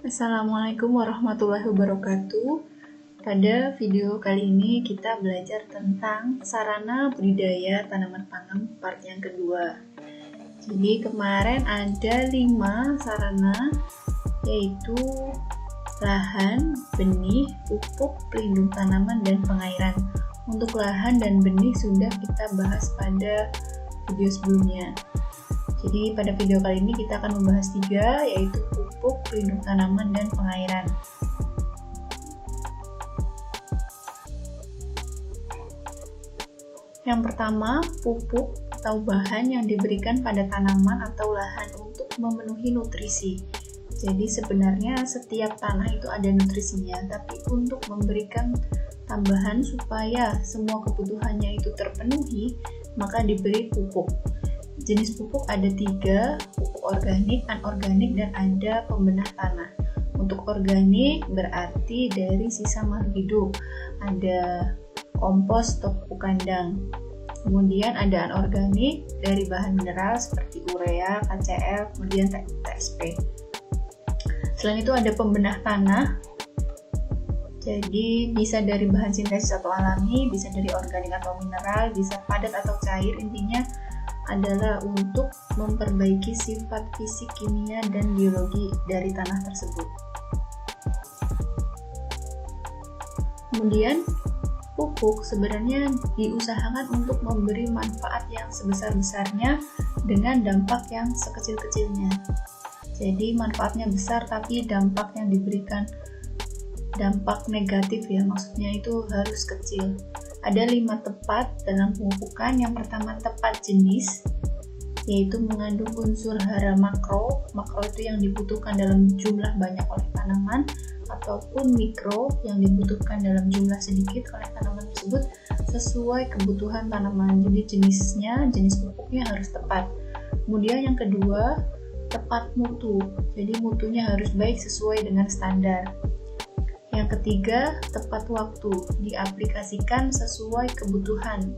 Assalamualaikum warahmatullahi wabarakatuh. Pada video kali ini kita belajar tentang sarana budidaya tanaman pangan part yang kedua. Jadi kemarin ada 5 sarana, yaitu lahan, benih, pupuk, pelindung tanaman, dan pengairan. Untuk lahan dan benih sudah kita bahas pada video sebelumnya. Jadi pada video kali ini kita akan membahas 3, yaitu pupuk, pelindung tanaman, dan pengairan. Yang pertama, pupuk atau bahan yang diberikan pada tanaman atau lahan untuk memenuhi nutrisi. Jadi sebenarnya setiap tanah itu ada nutrisinya, tapi untuk memberikan tambahan supaya semua kebutuhannya itu terpenuhi, maka diberi pupuk. Jenis pupuk ada 3, pupuk organik, anorganik, dan ada pembenah tanah. Untuk organik berarti dari sisa makhluk hidup, ada kompos atau pupuk kandang. Kemudian ada anorganik dari bahan mineral seperti urea, KCl, kemudian TSP. Selain itu ada pembenah tanah, jadi bisa dari bahan sintesis atau alami, bisa dari organik atau mineral, bisa padat atau cair. Intinya adalah untuk memperbaiki sifat fisik, kimia, dan biologi dari tanah tersebut. Kemudian pupuk sebenarnya diusahakan untuk memberi manfaat yang sebesar-besarnya dengan dampak yang sekecil-kecilnya. Jadi manfaatnya besar tapi dampak yang diberikan dampak negatif ya, maksudnya itu harus kecil. Ada 5 tepat dalam pemupukan. Yang pertama tepat jenis, yaitu mengandung unsur hara makro. Makro itu yang dibutuhkan dalam jumlah banyak oleh tanaman, ataupun mikro yang dibutuhkan dalam jumlah sedikit oleh tanaman tersebut sesuai kebutuhan tanaman. Jadi jenis pupuknya harus tepat. Kemudian yang kedua, tepat mutu. Jadi mutunya harus baik sesuai dengan standar. Yang ketiga, tepat waktu, diaplikasikan sesuai kebutuhan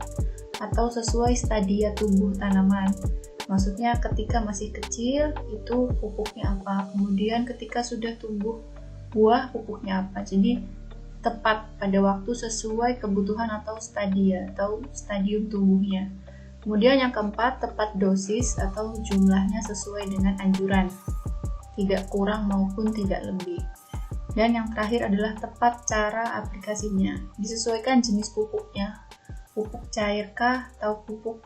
atau sesuai stadia tumbuh tanaman. Maksudnya ketika masih kecil itu pupuknya apa, kemudian ketika sudah tumbuh buah pupuknya apa. Jadi tepat pada waktu sesuai kebutuhan atau stadia atau stadium tumbuhnya. Kemudian yang keempat, tepat dosis atau jumlahnya sesuai dengan anjuran, tidak kurang maupun tidak lebih. Dan yang terakhir adalah tepat cara aplikasinya, disesuaikan jenis pupuknya, pupuk cairkah atau pupuk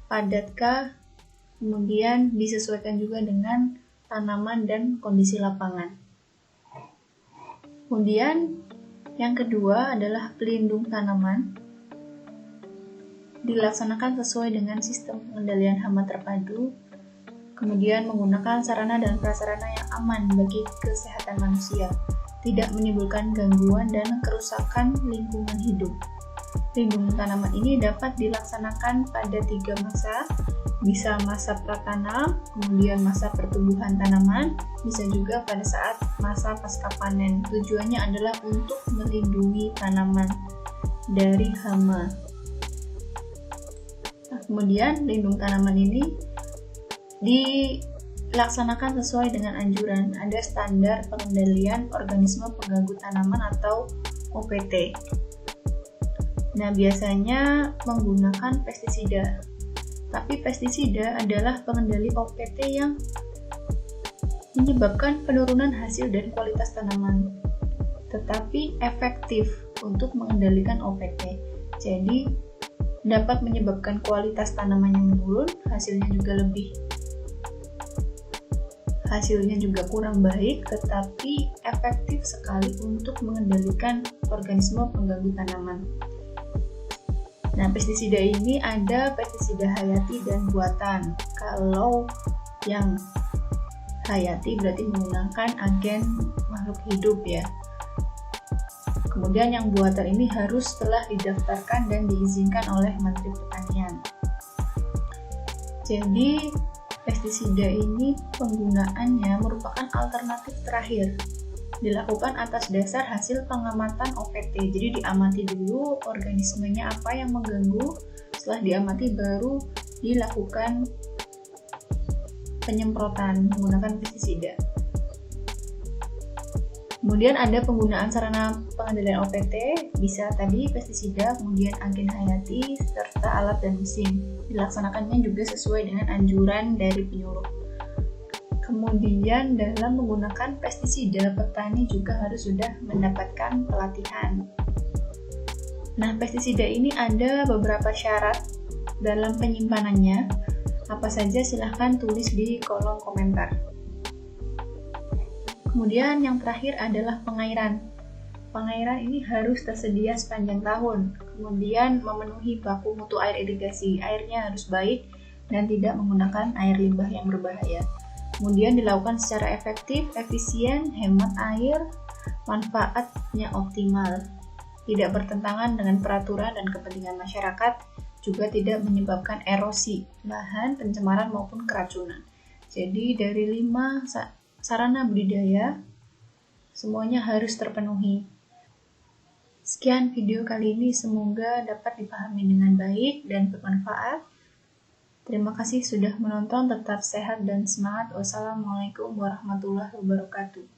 padatkah, kemudian disesuaikan juga dengan tanaman dan kondisi lapangan. Kemudian yang kedua adalah pelindung tanaman, dilaksanakan sesuai dengan sistem pengendalian hama terpadu, kemudian menggunakan sarana dan prasarana yang aman bagi kesehatan manusia, tidak menimbulkan gangguan dan kerusakan lingkungan hidup. Pelindung tanaman ini dapat dilaksanakan pada 3 masa, bisa masa pratanam, kemudian masa pertumbuhan tanaman, bisa juga pada saat masa pasca panen. Tujuannya adalah untuk melindungi tanaman dari hama. Nah, kemudian pelindung tanaman ini dilaksanakan sesuai dengan anjuran. Ada standar pengendalian organisme pengganggu tanaman atau OPT. Nah, biasanya menggunakan pestisida. Tapi pestisida adalah pengendali OPT yang menyebabkan penurunan hasil dan kualitas tanaman, tetapi efektif untuk mengendalikan OPT. Jadi dapat menyebabkan kualitas tanamannya menurun, hasilnya juga kurang baik, tetapi efektif sekali untuk mengendalikan organisme pengganggu tanaman. Nah, pestisida ini ada pestisida hayati dan buatan. Kalau yang hayati berarti menggunakan agen makhluk hidup ya. Kemudian yang buatan ini harus telah didaftarkan dan diizinkan oleh Menteri Pertanian. Jadi pestisida ini penggunaannya merupakan alternatif terakhir, dilakukan atas dasar hasil pengamatan OPT. Jadi diamati dulu organismenya apa yang mengganggu, setelah diamati baru dilakukan penyemprotan menggunakan pestisida. Kemudian ada penggunaan sarana pengendalian OPT, bisa tadi pestisida, kemudian agen hayati, serta alat dan mesin. Dilaksanakannya juga sesuai dengan anjuran dari penyuluh. Kemudian dalam menggunakan pestisida, petani juga harus sudah mendapatkan pelatihan. Nah, pestisida ini ada beberapa syarat dalam penyimpanannya. Apa saja silahkan tulis di kolom komentar. Kemudian yang terakhir adalah pengairan. Pengairan ini harus tersedia sepanjang tahun. Kemudian memenuhi baku mutu air irigasi. Airnya harus baik dan tidak menggunakan air limbah yang berbahaya. Kemudian dilakukan secara efektif, efisien, hemat air, manfaatnya optimal. Tidak bertentangan dengan peraturan dan kepentingan masyarakat, juga tidak menyebabkan erosi lahan, pencemaran maupun keracunan. Jadi dari 5 sarana budidaya, semuanya harus terpenuhi. Sekian video kali ini, semoga dapat dipahami dengan baik dan bermanfaat. Terima kasih sudah menonton, tetap sehat dan semangat. Wassalamualaikum warahmatullahi wabarakatuh.